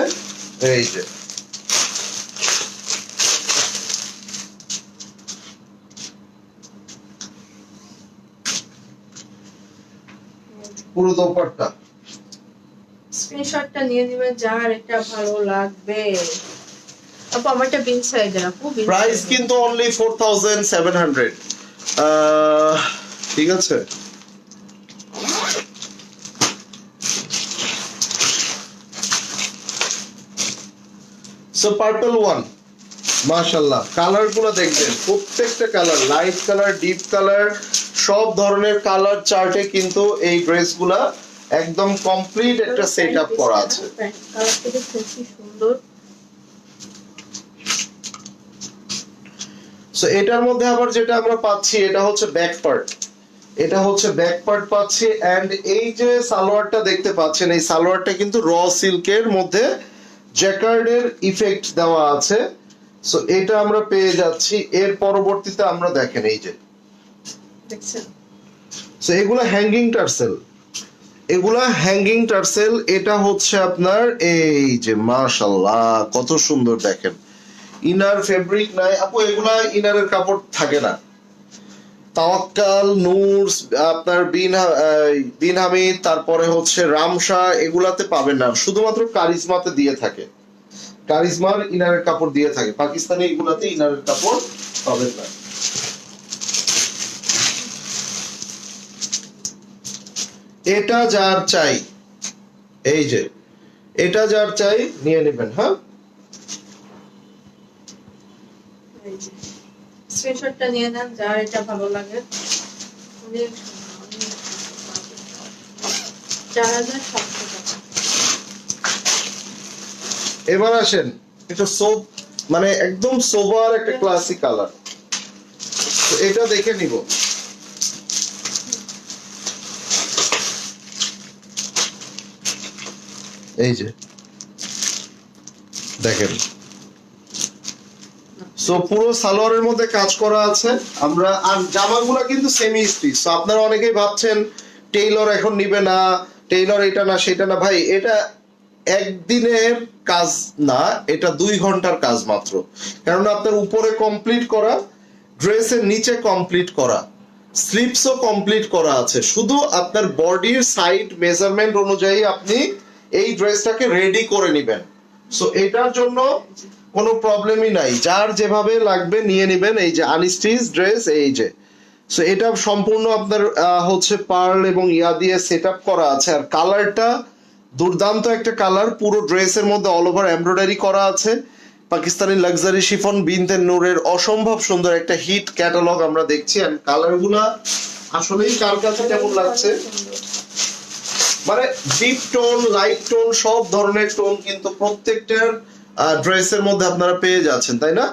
এই যে পুরো দোপাট্টা। স্ক্রিনশটটা নিয়ে নেবেন যার এটা ভালো লাগবে। আপু আমারটা বিন সাইজের আপু, প্রাইস কিন্তু অনলি 4700। ঠিক আছে, সো পার্পল ওয়ান, মাশাআল্লাহ কালার গুলো দেখবেন, প্রত্যেকটা colour, light colour, deep colour, সব ধরনের কালার চার্টে কিন্তু এই ড্রেসগুলা একদম কমপ্লিট একটা সেটআপ করা আছে। কালারটা দেখতে কি সুন্দর। সো এটার মধ্যে আবার যেটা আমরা পাচ্ছি এটা হচ্ছে ব্যাক পার্ট, এটা হচ্ছে ব্যাক পার্ট পাচ্ছি। এন্ড এই যে সালোয়ারটা দেখতে পাচ্ছেন, এই সালোয়ারটা কিন্তু র সিল্কের মধ্যে জ্যাকার্ডের ইফেক্ট দেওয়া আছে। সো এটা আমরা পেয়ে যাচ্ছি। এর পরবর্তীতে আমরা দেখেন এই যে দেখছেন, সো এগুলা হ্যাঙ্গিং টার্সেল, এগুলা হ্যাঙ্গিং টার্সেল। এটা হচ্ছে আপনার এই যে মাশাআল্লাহ কত সুন্দর দেখেন, ইনার ফেব্রিক নাই আপু, এগুলা ইনারের কাপড় থাকে না। তাওয়াক্কাল, নূর, আপনার বিন হামিদ, তারপরে হচ্ছে রামশা, এগুলাতে পাবেন না, শুধুমাত্র কারিজমাতে দিয়ে থাকে, কারিজমার ইনারের কাপড় দিয়ে থাকে, পাকিস্তানি এগুলাতে ইনারের কাপড় পাবেন না। এটা যার চাই, এই যে এটা যার চাই নিয়ে নেবেন। হ্যাঁ, এই যে স্ক্রিনশটটা নিয়ে নেন যার এটা ভালো লাগে। অনেক সুন্দর, অনেক সুন্দর। 4700 টাকা। এবার আসেন এটা সোপ, মানে একদম সোবার একটা ক্লাসিক কালার, এটা দেখে নিব। এই যে দেখেন, সো পুরো সালোয়ারের মধ্যে কাজ করা আছে। আমরা আর জামাগুলো কিন্তু সেমি স্টিচ। সো আপনারা অনেকেই ভাবছেন টেইলর এখন নিবে না, টেইলর এটা না সেটা না, ভাই এটা একদিনের কাজ না, এটা 2 ঘন্টার কাজ মাত্র। কারণ আপনার উপরে কমপ্লিট করা, ড্রেসের নিচে কমপ্লিট করা, স্লিপসও কমপ্লিট করা আছে, শুধু আপনার বডির সাইড মেজারমেন্ট অনুযায়ী আপনি এই ড্রেসটাকে রেডি করে নেবেন। সো এটার জন্য কোনো প্রবলেমই নাই, যার যেভাবে লাগবে নিয়ে নেবেন। এই যে আনস্টিচ ড্রেস, এই যে সো এটা সম্পূর্ণ আপনার হচ্ছে পার্ল এবং ইয়া দিয়ে সেটআপ করা আছে। আর কালারটা দুর্দান্ত একটা কালার, পুরো ড্রেসের মধ্যে অল ওভার এমব্রয়ডারি করা আছে। পাকিস্তানি লাক্সারি শিফন বিনতে নূরের অসম্ভব সুন্দর একটা হিট ক্যাটালগ আমরা দেখছি। এন্ড কালারগুলা আসলেই কার কাছে কেমন লাগছে, মানে ডিপ টোন, লাইট টোন, সব ধরনের টোন কিন্তু প্রত্যেকটার ড্রেসের মধ্যে আপনারা পেয়ে যাচ্ছেন, তাই না?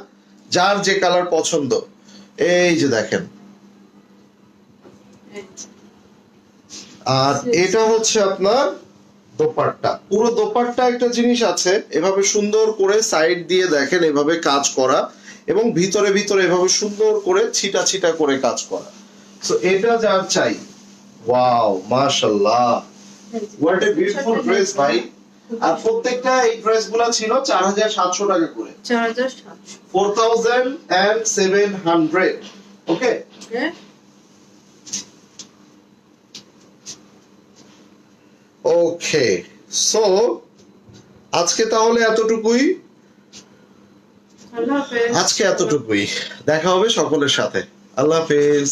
যার যে কালার পছন্দ, এই যে দেখেন। আর এটা হচ্ছে আপনার দোপাট্টা, পুরো দোপাট্টা একটা জিনিস আছে, এভাবে সুন্দর করে সাইড দিয়ে দেখেন এভাবে কাজ করা, এবং ভিতরে ভিতরে এভাবে সুন্দর করে ছিটা ছিটা করে কাজ করা। সো এটা যার চাই, ওয়াও মাশাআল্লাহ, হোয়াট এ বিউটিফুল ড্রেস ভাই। আর প্রত্যেকটা এই ড্রেসগুলো ছিল 4700 টাকা করে, 4700। 4700। ওকে, ওকে, ওকে। সো আজকে তাহলে এতটুকুই, আল্লাহ হাফেজ। আজকে এতটুকুই, দেখা হবে সকলের সাথে। আল্লাহ হাফেজ।